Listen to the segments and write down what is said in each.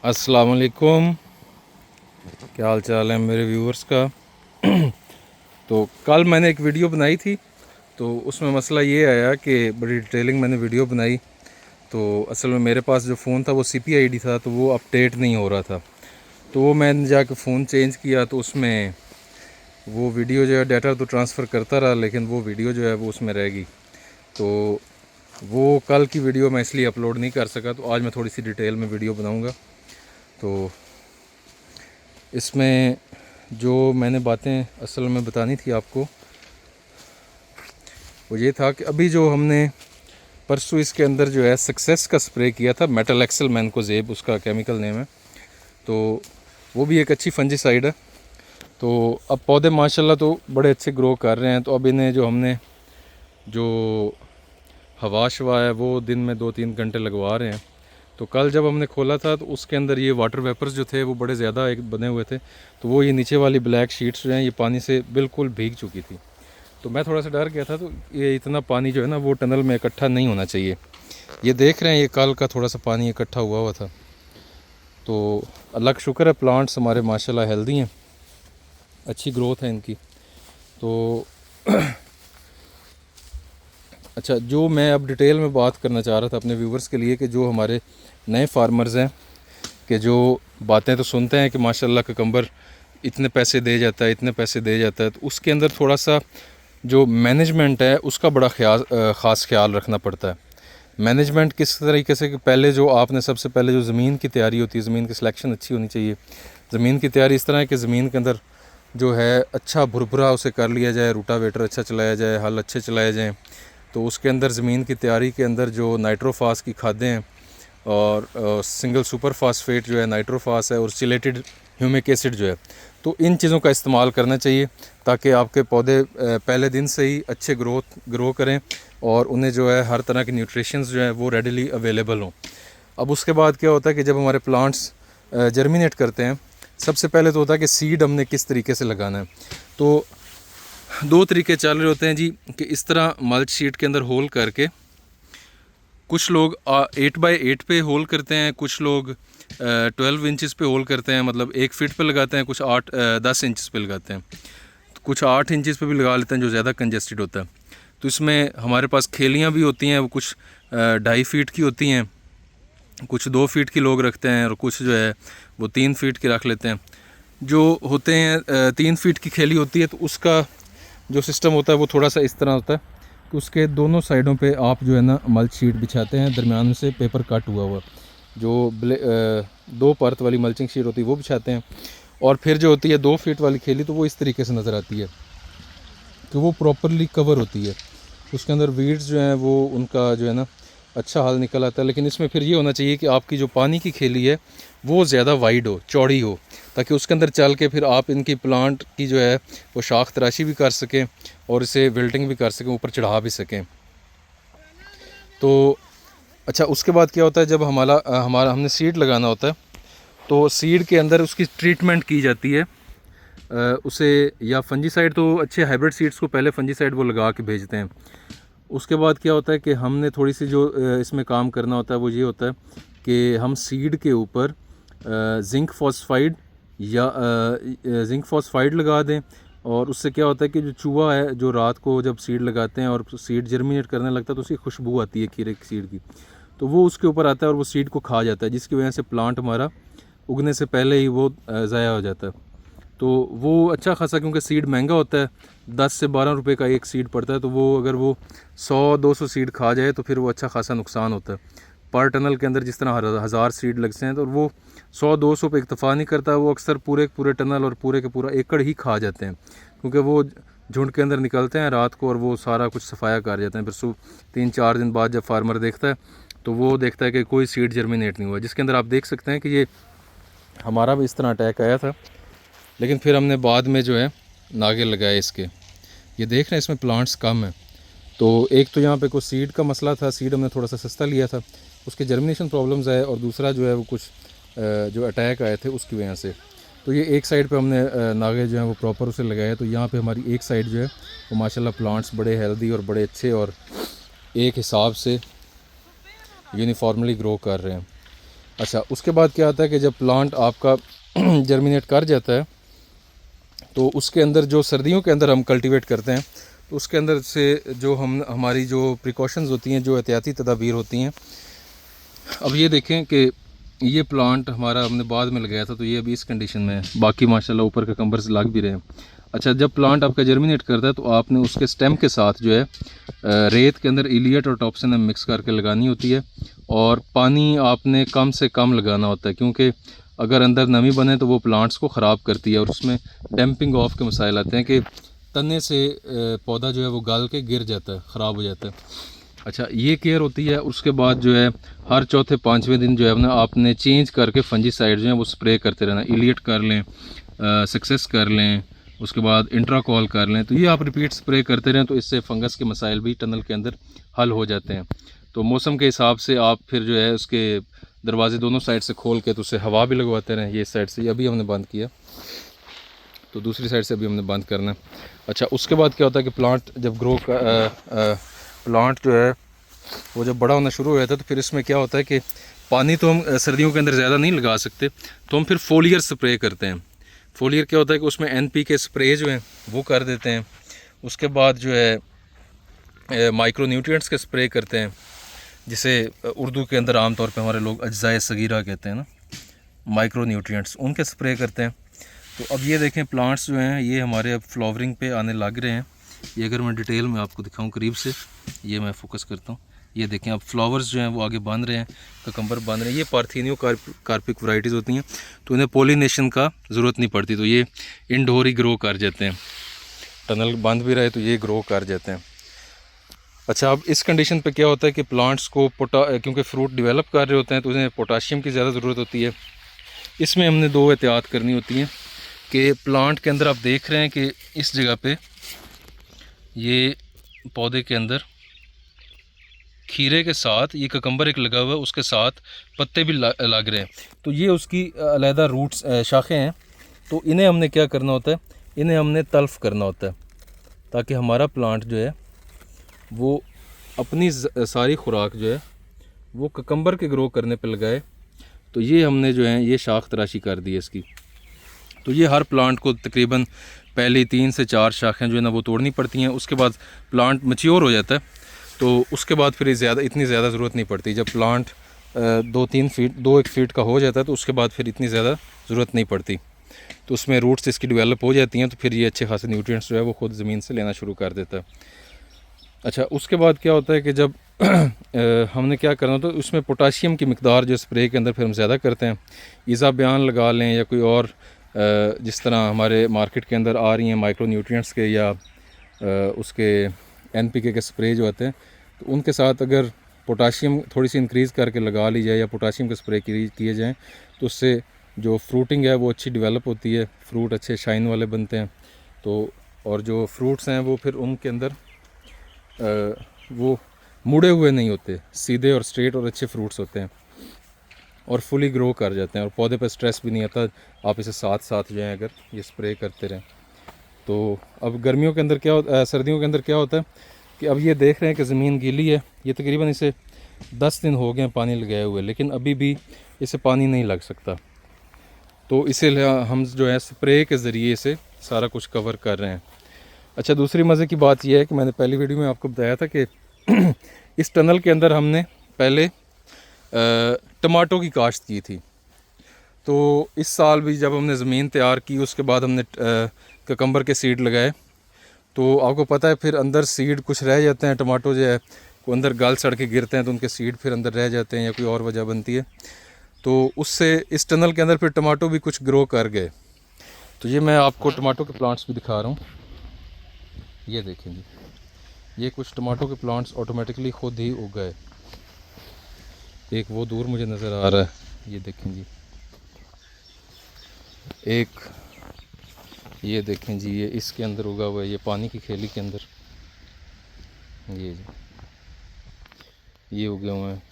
अस्सलाम वालेकुम। क्या हाल चाल है मेरे व्यूअर्स का। तो कल मैंने एक वीडियो बनाई थी, तो उसमें मसला ये आया कि बड़ी डिटेलिंग मैंने वीडियो बनाई, तो असल में मेरे पास जो फ़ोन था वो CP ID था, तो वो अपडेट नहीं हो रहा था। तो वो मैंने जाके फ़ोन चेंज किया, तो उसमें वो वीडियो जो है डाटा तो ट्रांसफ़र करता रहा, लेकिन वो वीडियो जो है वो उसमें रह गई। तो वो कल की वीडियो मैं इसलिए अपलोड नहीं कर सका। तो आज मैं थोड़ी सी डिटेल में वीडियो बनाऊँगा। तो इसमें जो मैंने बातें असल में बतानी थी आपको, वो ये था कि अभी जो हमने परसों इसके अंदर जो है सक्सेस का स्प्रे किया था, मेटल एक्सल मैनकोजेब उसका केमिकल नेम है। तो वो भी एक अच्छी फंजीसाइड है। तो अब पौधे माशाल्लाह तो बड़े अच्छे ग्रो कर रहे हैं। तो अब इन्हें जो हमने जो हवा शवा है वो दिन में 2-3 घंटे लगवा रहे हैं। तो कल जब हमने खोला था तो उसके अंदर ये वाटर वेपर्स जो थे वो बड़े ज़्यादा एक बने हुए थे। तो वो ये नीचे वाली ब्लैक शीट्स जो हैं ये पानी से बिल्कुल भीग चुकी थी। तो मैं थोड़ा सा डर गया था। तो ये इतना पानी जो है ना वो टनल में इकट्ठा नहीं होना चाहिए। ये देख रहे हैं, ये कल का थोड़ा सा पानी इकट्ठा हुआ हुआ था। तो अल्लाह का शुक्र है, प्लांट्स हमारे माशाल्लाह हेल्दी हैं, अच्छी ग्रोथ है इनकी। तो अच्छा, जो मैं अब डिटेल में बात करना चाह रहा था अपने व्यूवर्स के लिए, कि जो हमारे नए फार्मर्स हैं, कि जो बातें तो सुनते हैं कि माशाल्लाह ककम्बर इतने पैसे दे जाता है, इतने पैसे दे जाता है, तो उसके अंदर थोड़ा सा जो मैनेजमेंट है उसका बड़ा ख़ास ख्याल रखना पड़ता है। मैनेजमेंट किस तरीके से, कि पहले जो आपने सबसे पहले जो ज़मीन की तैयारी होती है, ज़मीन की सिलेक्शन अच्छी होनी चाहिए। ज़मीन की तैयारी इस तरह है कि ज़मीन के अंदर जो है अच्छा भुरभुरा उसे कर लिया जाए, रूटावेटर अच्छा चलाया जाए, हल अच्छे चलाए जाएँ। तो उसके अंदर ज़मीन की तैयारी के अंदर जो नाइट्रोफास की खादें हैं और सिंगल सुपर फास्फेट जो है नाइट्रोफास है, और चिलेटेड ह्यूमिक एसिड जो है, तो इन चीज़ों का इस्तेमाल करना चाहिए ताकि आपके पौधे पहले दिन से ही अच्छे ग्रो करें और उन्हें जो है हर तरह के न्यूट्रिशंस जो है वो रेडिली अवेलेबल हों। अब उसके बाद क्या होता है कि जब हमारे प्लांट्स जर्मिनेट करते हैं, सबसे पहले तो होता है कि सीड हमने किस तरीके से लगाना है। तो दो तरीके चल रहे होते हैं जी, कि इस तरह मल्च शीट के अंदर होल करके कुछ लोग 8x8 पे होल करते हैं, कुछ लोग 12 इंचज़ पे होल करते हैं, मतलब 1 फीट पे लगाते हैं, कुछ 10 इंचज़ पे लगाते हैं, कुछ 8 इंचज़ पे भी लगा लेते हैं जो ज़्यादा कंजेस्टेड होता है। तो इसमें हमारे पास खेलियाँ भी होती हैं, वो कुछ 2.5 फीट की होती हैं, कुछ 2 फीट की लोग रखते हैं, और कुछ जो है वो 3 फीट की रख लेते हैं। जो होते हैं 3 फीट की खेली होती है, तो उसका जो सिस्टम होता है वो थोड़ा सा इस तरह होता है कि उसके दोनों साइडों पे आप जो है ना मल्च शीट बिछाते हैं, दरमियान से पेपर कट हुआ हुआ जो 2 परत वाली मल्चिंग शीट होती है वो बिछाते हैं। और फिर जो होती है 2 फीट वाली खेली, तो वो इस तरीके से नज़र आती है कि वो प्रॉपरली कवर होती है। उसके अंदर वीड्स जो हैं वो उनका जो है ना अच्छा हाल निकल आता है। लेकिन इसमें फिर ये होना चाहिए कि आपकी जो पानी की खेली है वो ज़्यादा वाइड हो, चौड़ी हो, ताकि उसके अंदर चल के फिर आप इनकी प्लांट की जो है वो शाख तराशी भी कर सकें और इसे विल्टिंग भी कर सकें, ऊपर चढ़ा भी सकें। तो अच्छा, उसके बाद क्या होता है, जब हमारा हमने सीड लगाना होता है, तो सीड के अंदर उसकी ट्रीटमेंट की जाती है। उसे या फंजीसाइड, तो अच्छे हाइब्रिड सीड्स को पहले फंजीसाइड वो लगा के भेजते हैं। उसके बाद क्या होता है कि हमने थोड़ी सी जो इसमें काम करना होता है वो ये होता है कि हम सीड के ऊपर जिंक फॉस्फाइड या जिंक फॉस्फाइड लगा दें। और उससे क्या होता है कि जो चूहा है जो रात को जब सीड लगाते हैं और सीड जर्मिनेट करने लगता है, तो उसकी खुशबू आती है खीरे की सीड की, तो वो उसके ऊपर आता है और वो सीड को खा जाता है, जिसकी वजह से प्लांट हमारा उगने से पहले ही वो ज़ाया हो जाता है। तो वो अच्छा खासा, क्योंकि सीड महंगा होता है, 10 से 12 रुपए का एक सीड पड़ता है, तो वो अगर वो 100-200 सीड खा जाए तो फिर वो अच्छा खासा नुकसान होता है। पर टनल के अंदर जिस तरह 1000 सीड लगते हैं, तो वो 100-200 पे इक्तफ़ा नहीं करता, वो अक्सर पूरे टनल और पूरे के पूरा एकड़ ही खा जाते हैं, क्योंकि वो झुंड के अंदर निकलते हैं रात को और वो सारा कुछ सफाया कर जाते हैं। फिर 3-4 दिन बाद जब फार्मर देखता है तो वो देखता है कि कोई सीड जर्मिनेट नहीं हुआ, जिसके अंदर आप देख सकते हैं कि ये हमारा भी इस तरह अटैक आया था। लेकिन फिर हमने बाद में जो है नागे लगाए इसके। ये देख रहे हैं इसमें प्लांट्स कम हैं। तो एक तो यहाँ पे कोई सीड का मसला था, सीड हमने थोड़ा सा सस्ता लिया था, उसके जर्मिनेशन प्रॉब्लम्स आए, और दूसरा जो है वो कुछ जो अटैक आए थे उसकी वजह से। तो ये एक साइड पे हमने नागे जो हैं वो प्रॉपर उसे लगाए, तो यहाँ पे हमारी एक साइड जो है वो माशाल्लाह प्लांट्स बड़े हेल्दी और बड़े अच्छे और एक हिसाब से यूनिफॉर्मली ग्रो कर रहे हैं। अच्छा, उसके बाद क्या आता है कि जब प्लांट आपका जर्मिनेट कर जाता है तो उसके अंदर जो सर्दियों के अंदर हम कल्टीवेट करते हैं तो उसके अंदर से जो हमारी जो प्रिकॉशंस होती हैं, जो एहतियाती तदाबीर होती हैं। अब ये देखें कि ये प्लांट हमारा हमने बाद में लगाया था तो ये अभी इस कंडीशन में है, बाकी माशाल्लाह ऊपर के कम्बर्स लग भी रहे हैं। अच्छा, जब प्लांट आपका जर्मिनेट करता है तो आपने उसके स्टेम के साथ जो है रेत के अंदर इलियट और टॉप्सन मिक्स करके लगानी होती है, और पानी आपने कम से कम लगाना होता है, क्योंकि अगर अंदर नमी बने तो वो प्लांट्स को ख़राब करती है और उसमें डैम्पिंग ऑफ के मसाइल आते हैं कि तने से पौधा जो है वो गल के गिर जाता है, ख़राब हो जाता है। अच्छा, ये केयर होती है। उसके बाद जो है हर चौथे पाँचवें दिन जो है ना आपने चेंज करके फंजीसाइड जो है वो स्प्रे करते रहना। इलियट कर लें, सक्सेस कर लें, उसके बाद इंट्राकॉल कर लें, तो ये आप रिपीट स्प्रे करते रहें तो इससे फंगस के मसाइल भी टनल के अंदर हल हो जाते हैं। तो मौसम के हिसाब से आप फिर जो है उसके दरवाजे दोनों साइड से खोल के तो उससे हवा भी लगवाते रहें। ये इस साइड से अभी हमने बंद किया तो दूसरी साइड से अभी हमने बंद करना है। अच्छा, उसके बाद क्या होता है कि प्लांट जब प्लांट जो है वो जब बड़ा होना शुरू हो जाता है तो फिर इसमें क्या होता है कि पानी तो हम सर्दियों के अंदर ज़्यादा नहीं लगा सकते, तो हम फिर फोलियर स्प्रे करते हैं। फोलियर क्या होता है कि उसमें NPK स्प्रे जो हैं वो कर देते हैं। उसके बाद जो है माइक्रो न्यूट्रिएंट्स के स्प्रे करते हैं, जिसे उर्दू के अंदर आमतौर पे हमारे लोग अज्जाए सगीरा कहते हैं ना, माइक्रो न्यूट्रिएंट्स, उनके स्प्रे करते हैं। तो अब ये देखें प्लांट्स जो हैं ये हमारे अब फ्लावरिंग पे आने लग रहे हैं। ये अगर मैं डिटेल में आपको दिखाऊं करीब से, ये मैं फोकस करता हूँ, ये देखें अब फ्लावर्स जो हैं वो आगे बन रहे हैं, ककम्बर बन रहे हैं। ये पार्थेनियो कार्पिक वैरायटीज़ होती हैं तो इन्हें पोलिनेशन का ज़रूरत नहीं पड़ती, तो ये इंडोर ही ग्रो कर जाते हैं। टनल बंद भी रहे तो ये ग्रो कर जाते हैं। अच्छा, अब इस कंडीशन पे क्या होता है कि प्लांट्स को क्योंकि फ्रूट डेवलप कर रहे होते हैं तो उन्हें पोटाशियम की ज़्यादा ज़रूरत होती है। इसमें हमने दो एहतियात करनी होती हैं कि प्लांट के अंदर आप देख रहे हैं कि इस जगह पे ये पौधे के अंदर खीरे के साथ ये ककम्बर एक लगा हुआ है, उसके साथ पत्ते भी लग रहे हैं, तो ये उसकी अलहदा रूट्स शाखें हैं। तो इन्हें हमने क्या करना होता है, इन्हें हमने तल्फ करना होता है ताकि हमारा प्लांट जो है वो अपनी सारी खुराक जो है वो ककम्बर के ग्रो करने पे लगाए। तो ये हमने जो है ये शाख तराशी कर दी है इसकी। तो ये हर प्लांट को तकरीबन पहली 3 से 4 शाखें जो है ना वो तोड़नी पड़ती हैं। उसके बाद प्लांट मैच्योर हो जाता है तो उसके बाद फिर इतनी ज़्यादा ज़रूरत नहीं पड़ती। जब प्लांट 2-1 फीट का हो जाता है तो उसके बाद फिर इतनी ज़्यादा ज़रूरत नहीं पड़ती, तो उसमें रूट्स इसकी डेवलप हो जाती हैं, तो फिर ये अच्छे खासे न्यूट्रिएंट्स जो है वो खुद ज़मीन से लेना शुरू कर देता है। अच्छा, उसके बाद क्या होता है कि जब हमने क्या करना होता है उसमें पोटाशियम की मिकदार जो स्प्रे के अंदर फिर हम ज़्यादा करते हैं। ईज़ा बयान लगा लें या कोई और जिस तरह हमारे मार्केट के अंदर आ रही हैं माइक्रो न्यूट्रिएंट्स के या उसके NPK के स्प्रे जो आते हैं, तो उनके साथ अगर पोटाशियम थोड़ी सी इंक्रीज़ करके लगा ली जाए या पोटाशियम के स्प्रे किए जाएँ तो उससे जो फ्रूटिंग है वो अच्छी डेवलप होती है, फ्रूट अच्छे शाइन वाले बनते हैं। तो और जो फ्रूट्स हैं वो फिर उनके अंदर वो मुड़े हुए नहीं होते, सीधे और स्ट्रेट और अच्छे फ्रूट्स होते हैं और फुली ग्रो कर जाते हैं और पौधे पर स्ट्रेस भी नहीं आता। आप इसे साथ साथ जो है अगर ये स्प्रे करते रहें तो अब गर्मियों के अंदर क्या होता, सर्दियों के अंदर क्या होता है कि अब ये देख रहे हैं कि ज़मीन गीली है। ये तकरीबन इसे 10 दिन हो गए हैं पानी लगाए हुए, लेकिन अभी भी इसे पानी नहीं लग सकता। तो इसीलिए हम जो है स्प्रे के ज़रिए से सारा कुछ कवर कर रहे हैं। अच्छा, दूसरी मज़े की बात यह है कि मैंने पहली वीडियो में आपको बताया था कि इस टनल के अंदर हमने पहले टमाटो की काश्त की थी। तो इस साल भी जब हमने ज़मीन तैयार की उसके बाद हमने ककम्बर के सीड लगाए, तो आपको पता है फिर अंदर सीड कुछ रह जाते हैं, टमाटो जो है वो अंदर गल सड़ के गिरते हैं तो उनके सीड फिर अंदर रह जाते हैं या कोई और वजह बनती है, तो उससे इस टनल के अंदर फिर टमाटो भी कुछ ग्रो कर गए। तो ये मैं आपको टमाटो के प्लांट्स भी दिखा रहा हूँ। ये देखें जी, ये कुछ टमाटो के प्लांट्स ऑटोमेटिकली खुद ही उग गए। एक वो दूर मुझे नज़र आ रहा है, ये देखें जी, एक ये देखें जी, ये इसके अंदर उगा हुआ है, ये पानी की खेली के अंदर ये जी ये उगे हुए हैं।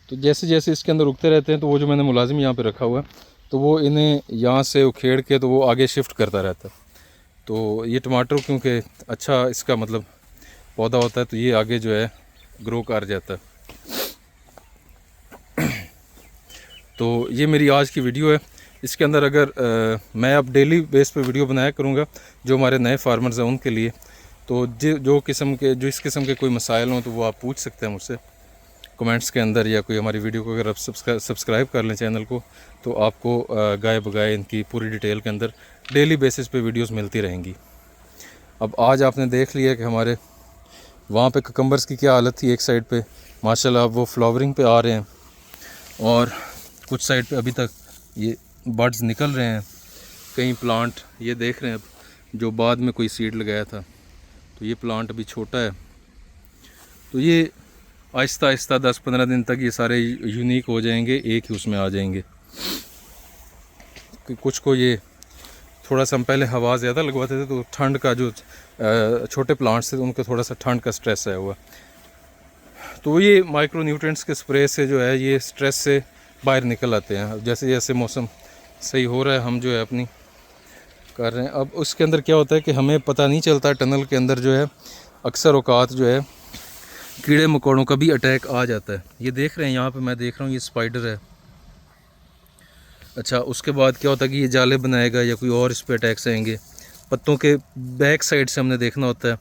तो जैसे जैसे इसके अंदर उगते रहते हैं तो वो जो मैंने मुलाजिम यहाँ पे रखा हुआ है तो वो इन्हें यहाँ से उखेड़ के तो वो आगे शिफ्ट करता रहता है। तो ये टमाटर क्योंकि अच्छा इसका मतलब पौधा होता है तो ये आगे जो है ग्रो कर जाता है। तो ये मेरी आज की वीडियो है। इसके अंदर अगर मैं अब डेली बेस पे वीडियो बनाया करूँगा जो हमारे नए फार्मर्स हैं उनके लिए। तो जो इस किस्म के कोई मसाइल हों तो वो आप पूछ सकते हैं मुझसे कमेंट्स के अंदर, या कोई हमारी वीडियो को अगर आप सब्सक्राइब कर लें चैनल को, तो आपको गाय बगाए इनकी पूरी डिटेल के अंदर डेली बेसिस पे वीडियोस मिलती रहेंगी। अब आज आपने देख लिया कि हमारे वहाँ पे ककम्बर्स की क्या हालत थी। एक साइड पे माशाल्लाह वो फ्लावरिंग पे आ रहे हैं, और कुछ साइड पे अभी तक ये बड्स निकल रहे हैं। कई प्लांट ये देख रहे हैं अब जो बाद में कोई सीड लगाया था, तो ये प्लांट अभी छोटा है। तो ये आहिस्ता आहिस्ता 10-15 दिन तक ये सारे यूनिक हो जाएंगे, एक ही उसमें आ जाएंगे। कुछ को ये थोड़ा सा हम पहले हवा ज़्यादा लगवाते थे तो ठंड का जो छोटे प्लांट्स थे उनको थोड़ा सा ठंड का स्ट्रेस आया हुआ, तो ये माइक्रो न्यूट्रिएंट्स के स्प्रे से जो है ये स्ट्रेस से बाहर निकल आते हैं। जैसे जैसे मौसम सही हो रहा है हम जो है अपनी कर रहे हैं। अब उसके अंदर क्या होता है कि हमें पता नहीं चलता, टनल के अंदर जो है अक्सर औकात जो है कीड़े मकोड़ों का भी अटैक आ जाता है। ये देख रहे हैं यहाँ पे मैं देख रहा हूँ ये स्पाइडर है। अच्छा, उसके बाद क्या होता है कि ये जाले बनाएगा या कोई और इस पर अटैक्स आएंगे। पत्तों के बैक साइड से हमने देखना होता है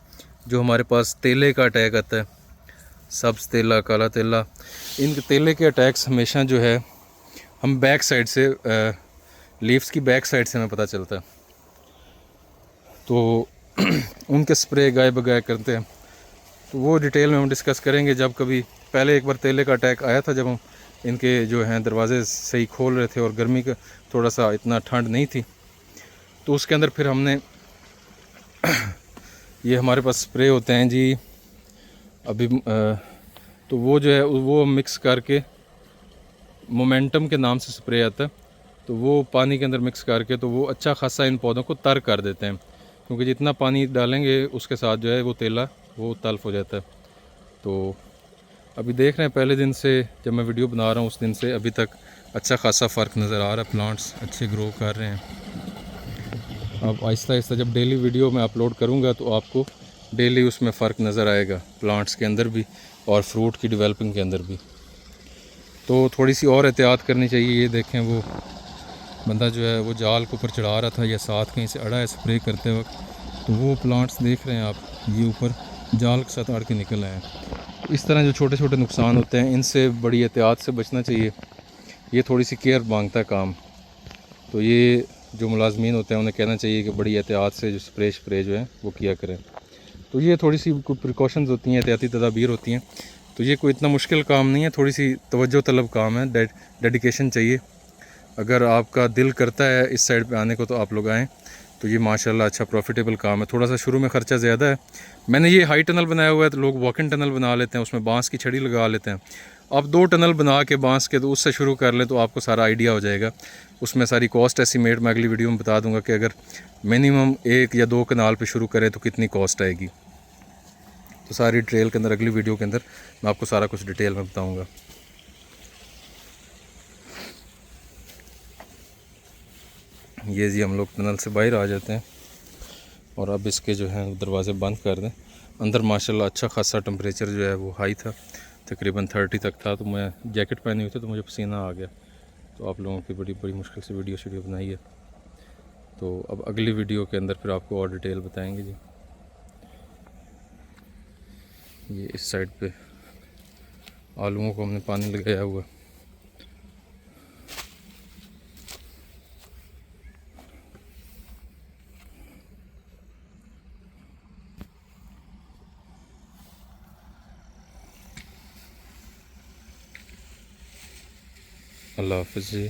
जो हमारे पास तेले का अटैक आता है, सब्ज़ तेला, काला तेला। इन तेले के अटैक्स हमेशा जो है हम बैक साइड से लीव्स की बैक साइड से हमें पता चलता है, तो उनके स्प्रे गाय बगाए करते हैं। तो वो डिटेल में हम डिस्कस करेंगे जब कभी। पहले एक बार तेले का अटैक आया था जब हम इनके जो हैं दरवाजे सही खोल रहे थे और गर्मी का थोड़ा सा इतना ठंड नहीं थी, तो उसके अंदर फिर हमने ये हमारे पास स्प्रे होते हैं जी अभी, तो वो जो है वो मिक्स करके मोमेंटम के नाम से स्प्रे आता है, तो वो पानी के अंदर मिक्स करके तो वो अच्छा खासा इन पौधों को तर कर देते हैं, क्योंकि जितना पानी डालेंगे उसके साथ जो है वो तेला वो तल्फ हो जाता है। तो अभी देख रहे हैं पहले दिन से जब मैं वीडियो बना रहा हूँ उस दिन से अभी तक अच्छा खासा फ़र्क नज़र आ रहा है, प्लांट्स अच्छे ग्रो कर रहे हैं। अब आहिस्ता आहिस्ता जब डेली वीडियो मैं अपलोड करूँगा तो आपको डेली उसमें फ़र्क नज़र आएगा, प्लांट्स के अंदर भी और फ्रूट की डेवलपिंग के अंदर भी। तो थोड़ी सी और एहतियात करनी चाहिए। ये देखें वो बंदा जो है वो जाल के ऊपर चढ़ा रहा था या साथ कहीं से अड़ा है स्प्रे करते वक्त, तो वो प्लांट्स देख रहे हैं आप, ये ऊपर जाल के साथ अड़ के निकल आए हैं। इस तरह जो छोटे छोटे नुकसान होते हैं इनसे बड़ी एहतियात से बचना चाहिए। ये थोड़ी सी केयर मांगता है काम, तो ये जो मुलाजमीन होते हैं उन्हें कहना चाहिए कि बड़ी एहतियात से जो स्प्रे जो है वो किया करें। तो ये थोड़ी सी प्रिकॉशंस होती हैं, एहतियाती तदाबीर होती हैं। तो ये कोई इतना मुश्किल काम नहीं है, थोड़ी सी तवज्जो तलब काम है, डेडिकेशन चाहिए। अगर आपका दिल करता है इस साइड पे आने को तो आप लोग आएँ। तो ये माशाल्लाह अच्छा प्रॉफिटेबल काम है। थोड़ा सा शुरू में ख़र्चा ज़्यादा है। मैंने ये हाई टनल बनाया हुआ है, तो लोग वॉकिंग टनल बना लेते हैं, उसमें बांस की छड़ी लगा लेते हैं। आप 2 टनल बना के बांस के तो उससे शुरू कर लें तो आपको सारा आइडिया हो जाएगा। उसमें सारी कॉस्ट एस्टीमेट मैं अगली वीडियो में बता दूंगा कि अगर मिनिमम 1 या 2 कनाल पे शुरू करें तो कितनी कॉस्ट आएगी। तो सारी डिटेल के अंदर अगली वीडियो के अंदर मैं आपको सारा कुछ डिटेल में बताऊँगा। ये जी हम लोग टनल से बाहर आ जाते हैं और अब इसके जो है दरवाज़े बंद कर दें। अंदर माशाल्लाह अच्छा खासा टेम्परेचर जो है वो हाई था, तकरीबन 30 तक था। तो मैं जैकेट पहनी हुई थी तो मुझे पसीना आ गया। तो आप लोगों की बड़ी मुश्किल से वीडियो बनाई है। तो अब अगली वीडियो के अंदर फिर आपको और डिटेल बताएंगे जी। ये इस साइड पे आलूओं को हमने पानी लगाया हुआ। अल्लाह हाफ़िज़ जी।